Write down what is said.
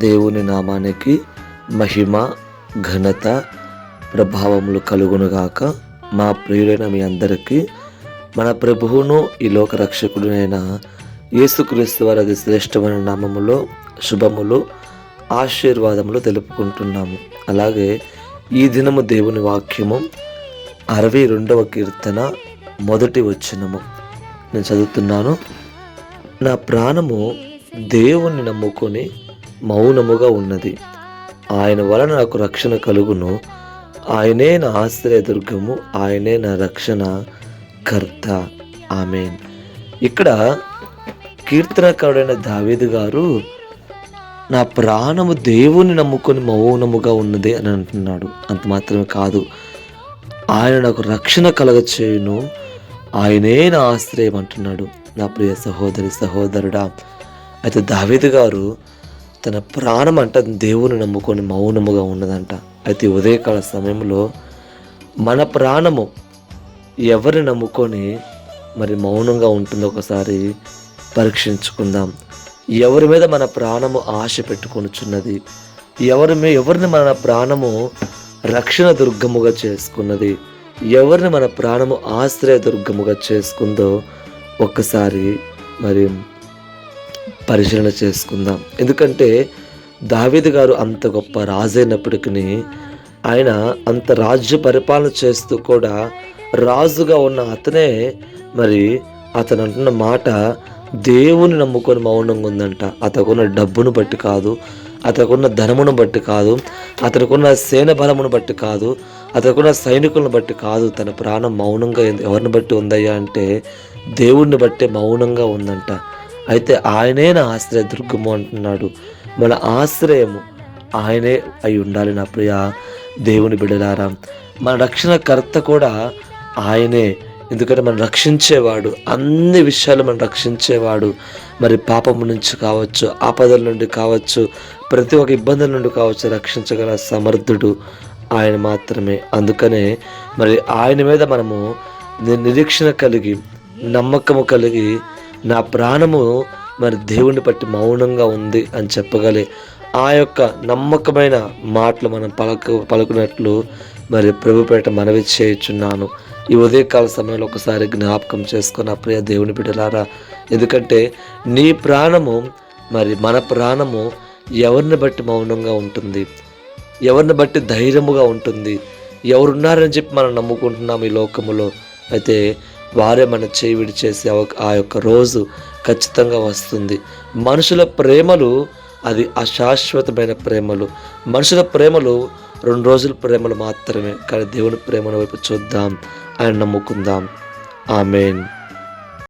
దేవుని నామానికి మహిమ, ఘనత, ప్రభావములు కలుగునుగాక. మా ప్రియులైన మీ అందరికీ మన ప్రభువును ఈ లోక రక్షకుడునైన యేసుక్రీస్తు వారి అతి శ్రేష్టమైన నామములో శుభములు, ఆశీర్వాదములు తెలుపుకుంటున్నాము. అలాగే ఈ దినము దేవుని వాక్యము 62వ కీర్తన 1వ వచనము నేను చదువుతున్నాను. నా ప్రాణము దేవుణ్ణి నమ్ముకొని మౌనముగా ఉన్నది. ఆయన వలన నాకు రక్షణ కలుగును. ఆయనే నా ఆశ్రయదుర్గము, ఆయనే నా రక్షణ కర్త. ఆమేన్. ఇక్కడ కీర్తనకారుడైన దావీదు గారు నా ప్రాణము దేవుని నమ్ముకొని మౌనముగా ఉన్నది అని అంటున్నాడు. అంత మాత్రమే కాదు, ఆయన నాకు రక్షణ కలగచేయును, ఆయనే నా ఆశ్రయం అంటున్నాడు. నా ప్రియ సహోదరి సహోదరుడా, అయితే దావీదు గారు తన ప్రాణం అంట దేవుని నమ్ముకొని మౌనముగా ఉన్నదంట. అయితే ఉదయకాల సమయంలో మన ప్రాణము ఎవరిని నమ్ముకొని మరి మౌనంగా ఉంటుందో ఒకసారి పరీక్షించుకుందాం. ఎవరి మీద మన ప్రాణము ఆశ పెట్టుకొనుచున్నది, ఎవరిని మన ప్రాణము రక్షణ దుర్గముగా చేసుకున్నది, ఎవరిని మన ప్రాణము ఆశ్రయ దుర్గముగా చేసుకుందో ఒక్కసారి మరి పరిశీలన చేసుకుందాం. ఎందుకంటే దావీదు గారు అంత గొప్ప రాజైనప్పటికీ ఆయన అంత రాజ్య పరిపాలన చేస్తూ కూడా రాజుగా ఉన్న అతనే మరి అతను అంటున్న మాట దేవుని నమ్ముకొని మౌనంగా ఉందంట. అతనుకున్న డబ్బును బట్టి కాదు, అతనుకున్న ధనమును బట్టి కాదు, అతనుకున్న సేన బలమును బట్టి కాదు, అతనుకున్న సైనికులను బట్టి కాదు. తన ప్రాణం మౌనంగా ఎవరిని బట్టి ఉందయ్యా అంటే దేవుణ్ణి బట్టే మౌనంగా ఉందంట. అయితే ఆయనే నా ఆశ్రయ దుర్గము అంటున్నాడు. మన ఆశ్రయము ఆయనే అయి ఉండాలి. నా ప్రియ దేవుని బిడ్డలారా, మన రక్షణకర్త కూడా ఆయనే. ఎందుకంటే మనం రక్షించేవాడు, అన్ని విషయాలు మనం రక్షించేవాడు. మరి పాపము నుంచి కావచ్చు, ఆపదల నుండి కావచ్చు, ప్రతి ఒక్క ఇబ్బందుల నుండి కావచ్చు, రక్షించగల సమర్థుడు ఆయన మాత్రమే. అందుకనే మరి ఆయన మీద మనము నిరీక్షణ కలిగి, నమ్మకము కలిగి, నా ప్రాణము మరి దేవుని బట్టి మౌనంగా ఉంది అని చెప్పగలి ఆ యొక్క నమ్మకమైన మాటలు మనం పలుకున్నట్లు మరి ప్రభుపేట మనవి చేయుచున్నాను. ఈ ఉదయకాల సమయంలో ఒకసారి జ్ఞాపకం చేసుకున్న ప్రియ దేవుని బిడ్డలారా, ఎందుకంటే నీ ప్రాణము మరి మన ప్రాణము ఎవరిని బట్టి మౌనంగా ఉంటుంది, ఎవరిని బట్టి ధైర్యముగా ఉంటుంది, ఎవరున్నారని చెప్పి మనం నమ్ముకుంటున్నాం ఈ లోకములో. అయితే వారే మన చేయి విడిచేసి ఆ యొక్క రోజు ఖచ్చితంగా వస్తుంది. మనుషుల ప్రేమలు అది అశాశ్వతమైన ప్రేమలు. మనుషుల ప్రేమలు 2 రోజుల ప్రేమలు మాత్రమే. కానీ దేవుని ప్రేమల వైపు చూద్దాం, ఆయన నమ్ముకుందాం. ఆమేన్.